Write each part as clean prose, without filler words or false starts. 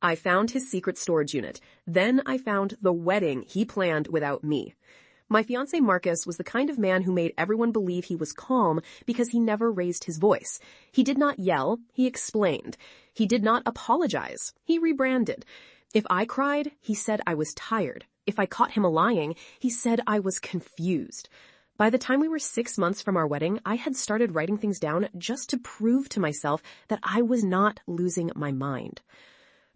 I found his secret storage unit. Then I found the wedding he planned without me. My fiancé Marcus was the kind of man who made everyone believe he was calm because he never raised his voice. He did not yell, he explained. He did not apologize, he rebranded. If I cried, he said I was tired. If I caught him lying, he said I was confused. By the time we were 6 months from our wedding, I had started writing things down just to prove to myself that I was not losing my mind.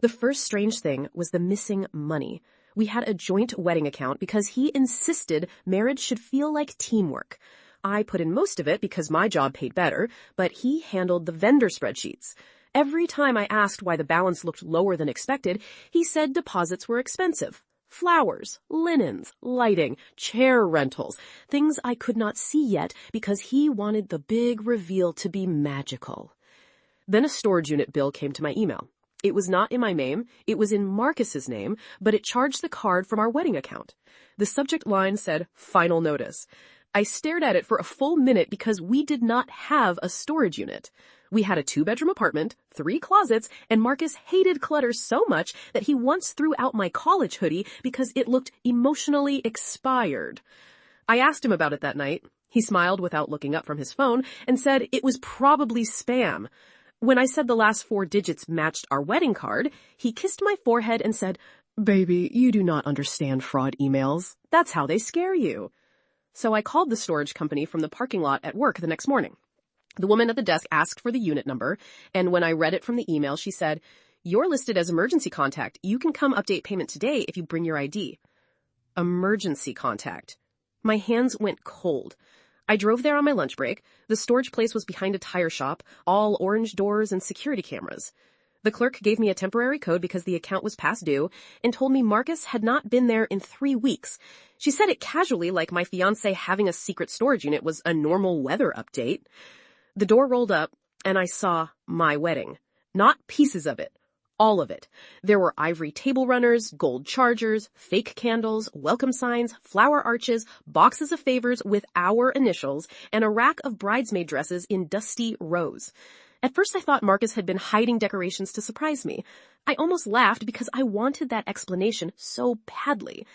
The first strange thing was the missing money. We had a joint wedding account because he insisted marriage should feel like teamwork. I put in most of it because my job paid better, but he handled the vendor spreadsheets. Every time I asked why the balance looked lower than expected, he said deposits were expensive. Flowers, linens, lighting, chair rentals, things I could not see yet because he wanted the big reveal to be magical. Then a storage unit bill came to my email. It was not in my name, it was in Marcus's name, but it charged the card from our wedding account. The subject line said, "Final notice." I stared at it for a full minute because we did not have a storage unit. We had a 2-bedroom apartment, 3 closets, and Marcus hated clutter so much that he once threw out my college hoodie because it looked emotionally expired. I asked him about it that night. He smiled without looking up from his phone and said it was probably spam. When I said the last 4 digits matched our wedding card, he kissed my forehead and said, "Baby, you do not understand fraud emails. That's how they scare you." So I called the storage company from the parking lot at work the next morning. The woman at the desk asked for the unit number, and when I read it from the email, she said, "You're listed as emergency contact. You can come update payment today if you bring your ID." Emergency contact. My hands went cold. I drove there on my lunch break. The storage place was behind a tire shop, all orange doors and security cameras. The clerk gave me a temporary code because the account was past due and told me Marcus had not been there in 3 weeks. She said it casually, like my fiancé having a secret storage unit was a normal weather update. The door rolled up and I saw my wedding. Not pieces of it. All of it. There were ivory table runners, gold chargers, fake candles, welcome signs, flower arches, boxes of favors with our initials, and a rack of bridesmaid dresses in dusty rows. At first I thought Marcus had been hiding decorations to surprise me. I almost laughed because I wanted that explanation so badly.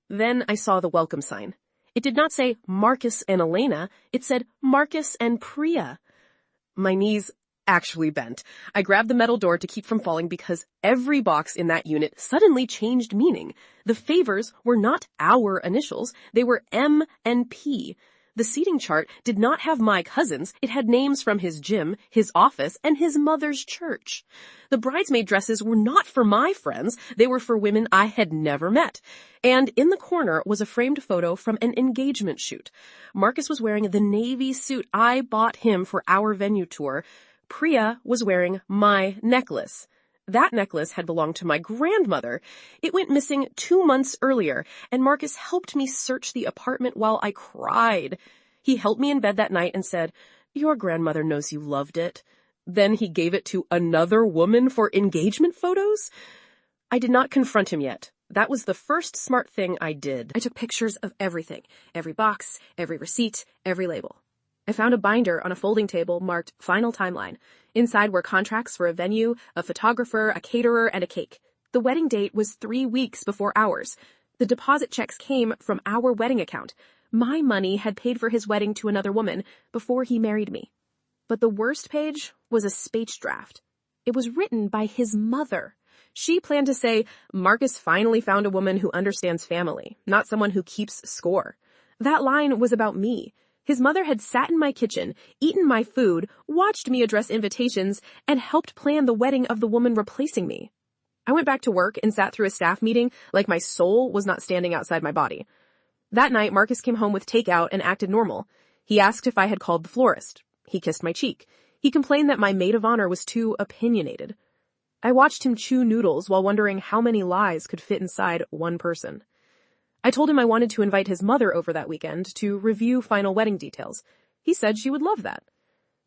Then I saw the welcome sign. It did not say Marcus and Elena. It said Marcus and Priya. My knees actually bent. I grabbed the metal door to keep from falling because every box in that unit suddenly changed meaning. The favors were not our initials. They were M and P. The seating chart did not have my cousins. It had names from his gym, his office, and his mother's church. The bridesmaid dresses were not for my friends. They were for women I had never met. And in the corner was a framed photo from an engagement shoot. Marcus was wearing the navy suit I bought him for our venue tour. Priya was wearing my necklace. That necklace had belonged to my grandmother. It went missing 2 months earlier, and Marcus helped me search the apartment while I cried. He held me in bed that night and said, "Your grandmother knows you loved it." Then he gave it to another woman for engagement photos? I did not confront him yet. That was the first smart thing I did. I took pictures of everything, every box, every receipt, every label. I found a binder on a folding table marked Final Timeline. Inside were contracts for a venue, a photographer, a caterer, and a cake. The wedding date was 3 weeks before ours. The deposit checks came from our wedding account. My money had paid for his wedding to another woman before he married me. But the worst page was a speech draft. It was written by his mother. She planned to say, "Marcus finally found a woman who understands family, not someone who keeps score." That line was about me. His mother had sat in my kitchen, eaten my food, watched me address invitations, and helped plan the wedding of the woman replacing me. I went back to work and sat through a staff meeting like my soul was not standing outside my body. That night, Marcus came home with takeout and acted normal. He asked if I had called the florist. He kissed my cheek. He complained that my maid of honor was too opinionated. I watched him chew noodles while wondering how many lies could fit inside one person. I told him I wanted to invite his mother over that weekend to review final wedding details. He said she would love that.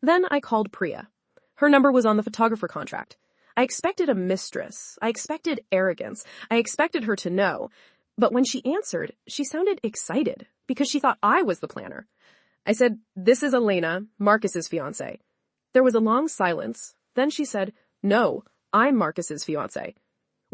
Then I called Priya. Her number was on the photographer contract. I expected a mistress. I expected arrogance. I expected her to know. But when she answered, she sounded excited because she thought I was the planner. I said, "This is Elena, Marcus's fiancé." There was a long silence. Then she said, "No, I'm Marcus's fiancé."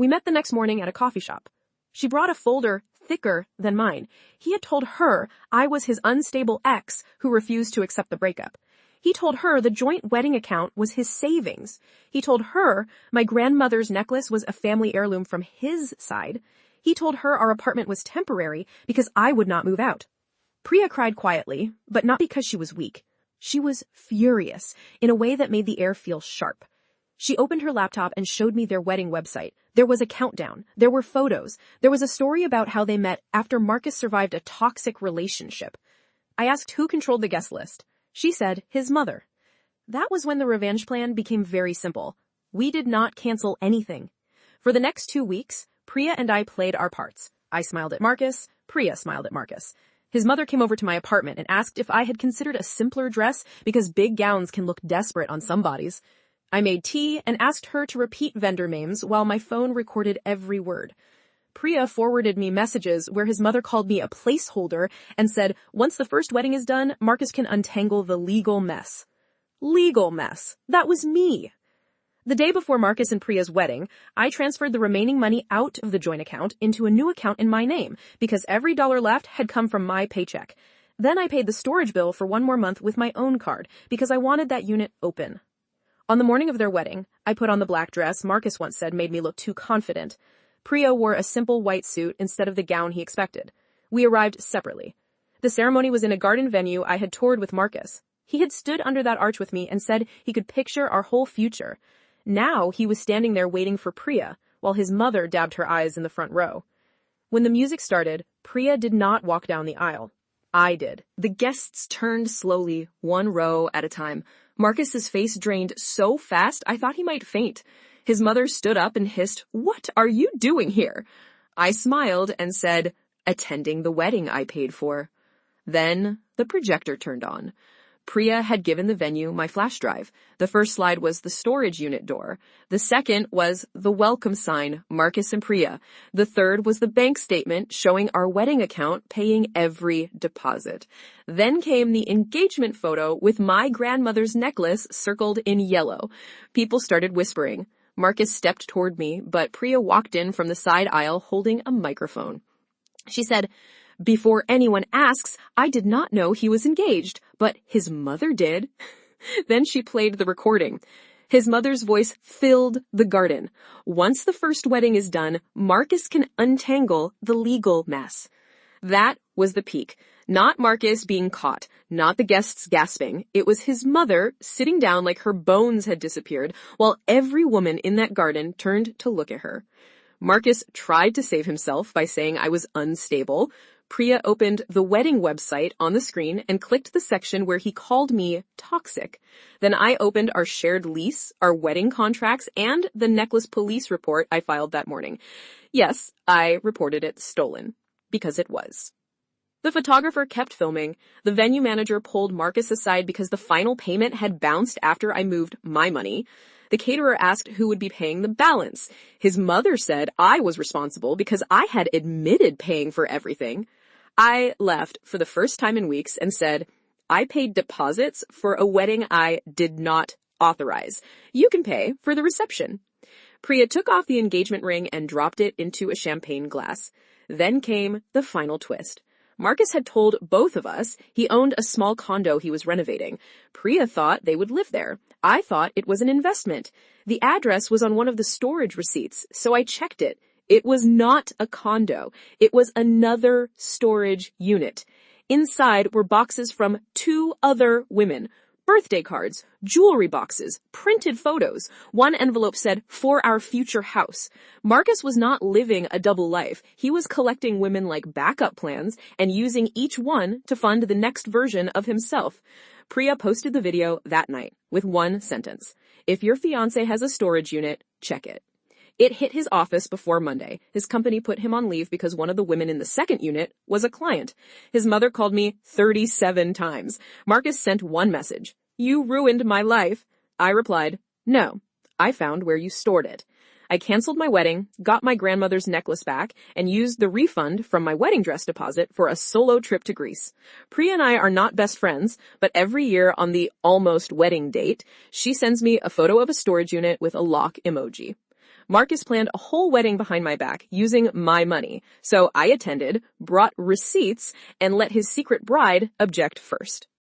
We met the next morning at a coffee shop. She brought a folder thicker than mine. He had told her I was his unstable ex who refused to accept the breakup. He told her the joint wedding account was his savings. He told her my grandmother's necklace was a family heirloom from his side. He told her our apartment was temporary because I would not move out. Priya cried quietly, but not because she was weak. She was furious in a way that made the air feel sharp. She opened her laptop and showed me their wedding website. There was a countdown. There were photos. There was a story about how they met after Marcus survived a toxic relationship. I asked who controlled the guest list. She said his mother. That was when the revenge plan became very simple. We did not cancel anything. For the next 2 weeks, Priya and I played our parts. I smiled at Marcus. Priya smiled at Marcus. His mother came over to my apartment and asked if I had considered a simpler dress because big gowns can look desperate on some bodies. I made tea and asked her to repeat vendor names while my phone recorded every word. Priya forwarded me messages where his mother called me a placeholder and said, once the first wedding is done, Marcus can untangle the legal mess. Legal mess. That was me. The day before Marcus and Priya's wedding, I transferred the remaining money out of the joint account into a new account in my name because every dollar left had come from my paycheck. Then I paid the storage bill for 1 more month with my own card because I wanted that unit open. On the morning of their wedding, I put on the black dress Marcus once said made me look too confident. Priya wore a simple white suit instead of the gown he expected. We arrived separately. The ceremony was in a garden venue I had toured with Marcus. He had stood under that arch with me and said he could picture our whole future. Now he was standing there waiting for Priya, while his mother dabbed her eyes in the front row. When the music started, Priya did not walk down the aisle. I did. The guests turned slowly, 1 row at a time. Marcus's face drained so fast I thought he might faint. His mother stood up and hissed, "What are you doing here?" I smiled and said, "Attending the wedding I paid for." Then the projector turned on. Priya had given the venue my flash drive. The first slide was the storage unit door. The second was the welcome sign, Marcus and Priya. The third was the bank statement showing our wedding account paying every deposit. Then came the engagement photo with my grandmother's necklace circled in yellow. People started whispering. Marcus stepped toward me, but Priya walked in from the side aisle holding a microphone. She said, "Before anyone asks, I did not know he was engaged, but his mother did." Then she played the recording. His mother's voice filled the garden. Once the first wedding is done, Marcus can untangle the legal mess. That was the peak. Not Marcus being caught, not the guests gasping. It was his mother sitting down like her bones had disappeared, while every woman in that garden turned to look at her. Marcus tried to save himself by saying I was unstable. Priya opened the wedding website on the screen and clicked the section where he called me toxic. Then I opened our shared lease, our wedding contracts, and the necklace police report I filed that morning. Yes, I reported it stolen. Because it was. The photographer kept filming. The venue manager pulled Marcus aside because the final payment had bounced after I moved my money. The caterer asked who would be paying the balance. His mother said I was responsible because I had admitted paying for everything. I left for the first time in weeks and said, I paid deposits for a wedding I did not authorize. You can pay for the reception. Priya took off the engagement ring and dropped it into a champagne glass. Then came the final twist. Marcus had told both of us he owned a small condo he was renovating. Priya thought they would live there. I thought it was an investment. The address was on one of the storage receipts, so I checked it. It was not a condo. It was another storage unit. Inside were boxes from 2 other women. Birthday cards, jewelry boxes, printed photos. One envelope said, "For our future house." Marcus was not living a double life. He was collecting women like backup plans and using each one to fund the next version of himself. Priya posted the video that night with one sentence. If your fiancé has a storage unit, check it. It hit his office before Monday. His company put him on leave because one of the women in the second unit was a client. His mother called me 37 times. Marcus sent one message. You ruined my life. I replied, no, I found where you stored it. I canceled my wedding, got my grandmother's necklace back, and used the refund from my wedding dress deposit for a solo trip to Greece. Priya and I are not best friends, but every year on the almost wedding date, she sends me a photo of a storage unit with a lock emoji. Marcus planned a whole wedding behind my back using my money. So I attended, brought receipts, and let his secret bride object first.